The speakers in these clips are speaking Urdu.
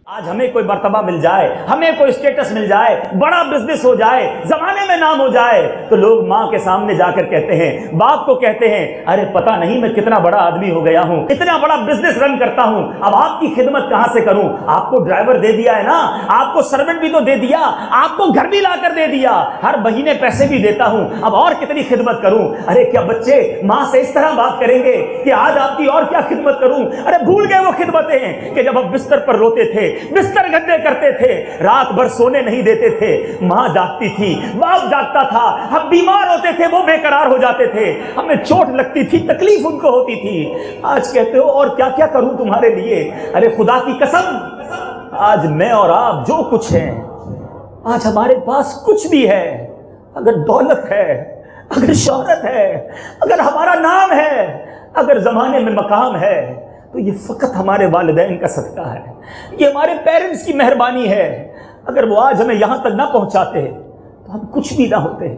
آج ہمیں کوئی مرتبہ مل جائے، ہمیں کوئی اسٹیٹس مل جائے، بڑا بزنس ہو جائے، زمانے میں نام ہو جائے، تو لوگ ماں کے سامنے جا کر کہتے ہیں، باپ کو کہتے ہیں، ارے پتہ نہیں میں کتنا بڑا آدمی ہو گیا ہوں، اتنا بڑا بزنس رن کرتا ہوں، اب آپ کی خدمت کہاں سے کروں؟ آپ کو ڈرائیور دے دیا ہے نا، آپ کو سرونٹ بھی تو دے دیا، آپ کو گھر بھی لا کر دے دیا، ہر مہینے پیسے بھی دیتا ہوں، اب اور کتنی خدمت کروں؟ ارے کیا بچے ماں سے اس طرح بات کریں گے کہ آج آپ کی اور کیا خدمت کروں؟ ارے بھول گئے وہ خدمتیں کہ جب اب بستر پر روتے تھے، بستر گندے کرتے تھے، رات بھر سونے نہیں دیتے تھے، ماں جاگتی تھی، باپ جاگتا تھا، ہم بیمار ہوتے تھے، وہ بے قرار ہو جاتے تھے، ہمیں چوٹ لگتی تھی، تکلیف ان کو ہوتی تھی، آج کہتے ہو اور کیا کیا کروں تمہارے لیے؟ ارے خدا کی قسم، آج میں اور آپ جو کچھ ہیں، آج ہمارے پاس کچھ بھی ہے، اگر دولت ہے، اگر شہرت ہے، اگر ہمارا نام ہے، اگر زمانے میں مقام ہے، تو یہ فقط ہمارے والدین کا صدقہ ہے، یہ ہمارے پیرنٹس کی مہربانی ہے۔ اگر وہ آج ہمیں یہاں تک نہ پہنچاتے تو ہم کچھ بھی نہ ہوتے۔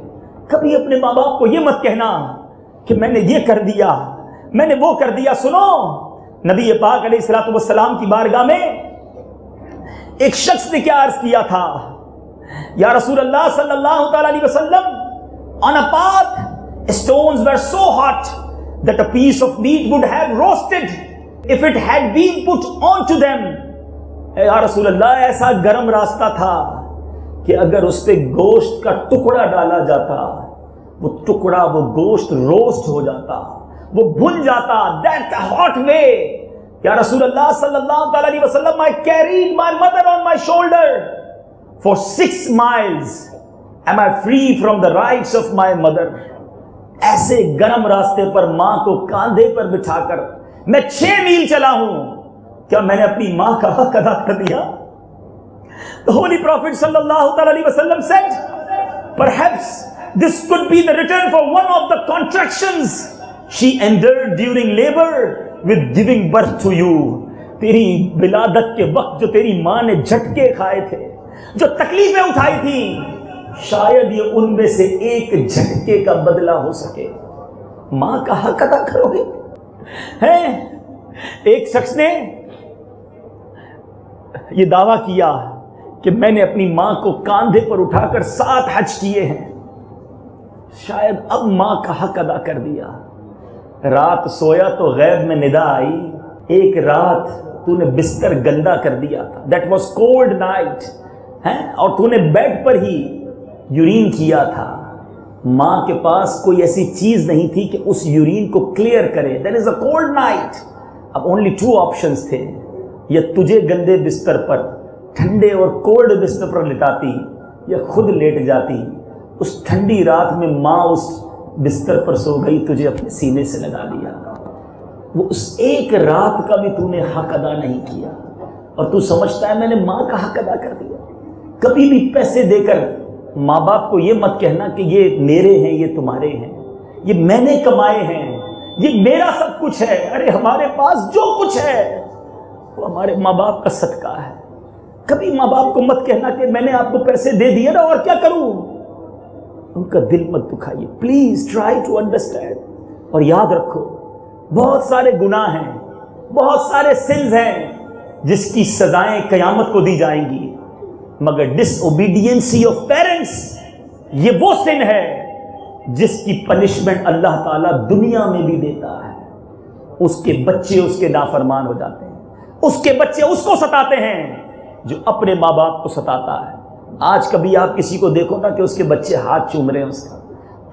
کبھی اپنے ماں باپ کو یہ مت کہنا کہ میں نے یہ کر دیا، میں نے وہ کر دیا۔ سنو، نبی پاک علیہ الصلوۃ والسلام کی بارگاہ میں ایک شخص نے کیا عرض کیا تھا، یا رسول اللہ صلی اللہ تعالی علیہ وسلم، on a path stones were so hot that a piece of meat would have roasted if it had been put onto them۔ یا رسول اللہ، ایسا گرم راستہ تھا کہ اگر اس پہ گوشت کا ٹکڑا ڈالا جاتا، وہ ٹکڑا، وہ گوشت روسٹ ہو جاتا، وہ بھن جاتا۔ that hot way، یا رسول اللہ صلی اللہ تعالی علیہ وسلم، I carried my mother on my shoulder for 6 miles. Am I free from the rights of my mother؟ ایسے گرم راستے پر ماں کو کاندھے پر بٹھا کر میں 6 میل چلا ہوں، کیا میں نے اپنی ماں کا حق ادا کر دیا؟ The Holy Prophet sallallahu alaihi wasallam said, perhaps this could be the return for one of the contractions she endured during labor with giving birth to you۔ تیری ولادت کے وقت جو تیری ماں نے جھٹکے کھائے تھے، جو تکلیفیں اٹھائی تھی، شاید یہ ان میں سے ایک جھٹکے کا بدلہ ہو سکے۔ ماں کا حق ادا کرو گے؟ ہیں، ایک شخص نے یہ دعویٰ کیا کہ میں نے اپنی ماں کو کاندھے پر اٹھا کر 7 حج کیے ہیں، شاید اب ماں کا حق ادا کر دیا۔ رات سویا تو غیب میں ندا آئی، ایک رات تو نے بستر گندا کر دیا تھا، that was cold night، اور تو نے بیڈ پر ہی یورین کیا تھا۔ ماں کے پاس کوئی ایسی چیز نہیں تھی کہ اس یورین کو کلیئر کرے، that is a cold night۔ اب only 2 options تھے، یا تجھے گندے بستر پر، ٹھنڈے اور کولڈ بستر پر لٹاتی، یا خود لیٹ جاتی۔ اس ٹھنڈی رات میں ماں اس بستر پر سو گئی، تجھے اپنے سینے سے لگا لیا۔ وہ اس ایک رات کا بھی تو نے حق ادا نہیں کیا، اور تو سمجھتا ہے میں نے ماں کا حق ادا کر دیا۔ کبھی بھی پیسے دے کر ماں باپ کو یہ مت کہنا کہ یہ میرے ہیں، یہ تمہارے ہیں، یہ میں نے کمائے ہیں، یہ میرا سب کچھ ہے۔ ارے ہمارے پاس جو کچھ ہے وہ ہمارے ماں باپ کا صدقہ ہے۔ کبھی ماں باپ کو مت کہنا کہ میں نے آپ کو پیسے دے دیے نا اور کیا کروں، ان کا دل مت دکھائیے۔ پلیز ٹرائی ٹو انڈرسٹینڈ، اور یاد رکھو بہت سارے گناہ ہیں، بہت سارے سنز ہیں جس کی سزائیں قیامت کو دی جائیں گی، مگر ڈس اوبیڈینسی آف پیرنٹس، یہ وہ سن ہے جس کی پنشمنٹ اللہ تعالیٰ دنیا میں بھی دیتا ہے۔ اس کے بچے اس کے نافرمان ہو جاتے ہیں، اس کے بچے اس کو ستاتے ہیں جو اپنے ماں باپ کو ستاتا ہے۔ آج کبھی آپ کسی کو دیکھو نا کہ اس کے بچے ہاتھ چوم رہے ہیں، اس کا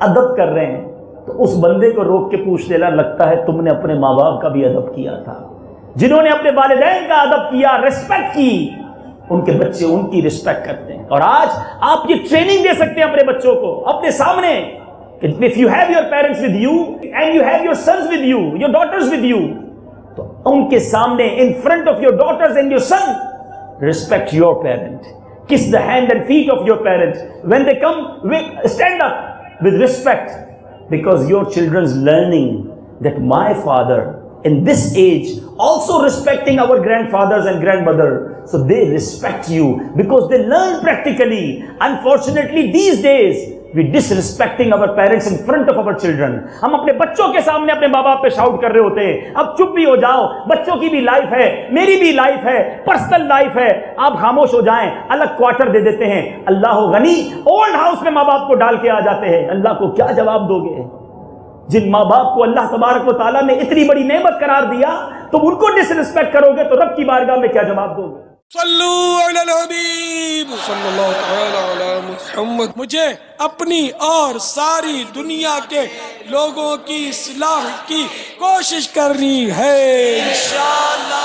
ادب کر رہے ہیں، تو اس بندے کو روک کے پوچھ لینا، لگتا ہے تم نے اپنے ماں باپ کا بھی ادب کیا تھا۔ جنہوں نے اپنے والدین کا ادب کیا، ریسپیکٹ کی، ان کے بچے ان کی ریسپیکٹ کرتے ہیں۔ اور آج آپ یہ ٹریننگ دے سکتے ہیں اپنے بچوں کو اپنے سامنے کہ if you have your parents with you and you have your sons with you, your daughters with you، تو ان کے سامنے in front of your daughters and your son، respect your parent، kiss the hand and feet of your parents when they come, stand up with respect, because your children's learning that my father in this age also respecting our grandfathers and grandmother, so they respect you because they learn practically. Unfortunately these days we disrespecting our parents in front of our children. ہم اپنے بچوں کے سامنے اپنے ماں باپ پہ شاؤٹ کر رہے ہوتے ہیں. اب چپ بھی ہو جاؤ, بچوں کی بھی لائف ہے, میری بھی لائف ہے, پرسنل لائف ہے, آپ خاموش ہو جائیں. الگ کوارٹر دے دیتے ہیں. اللہ غنی اولڈ ہاؤس میں ماں باپ کو ڈال کے آ جاتے ہیں. اللہ کو کیا جواب دو گے؟ جن ماں باپ کو اللہ تبارک و تعالیٰ نے اتنی بڑی نعمت قرار دیا, تم ان کو ڈس رسپیکٹ کرو گے تو رب کی بارگاہ میں کیا جواب دو گے؟ صلو علی الحبیب صلی اللہ تعالی علی محمد. مجھے اپنی اور ساری دنیا کے لوگوں کی اصلاح کی کوشش کرنی ہے انشاءاللہ.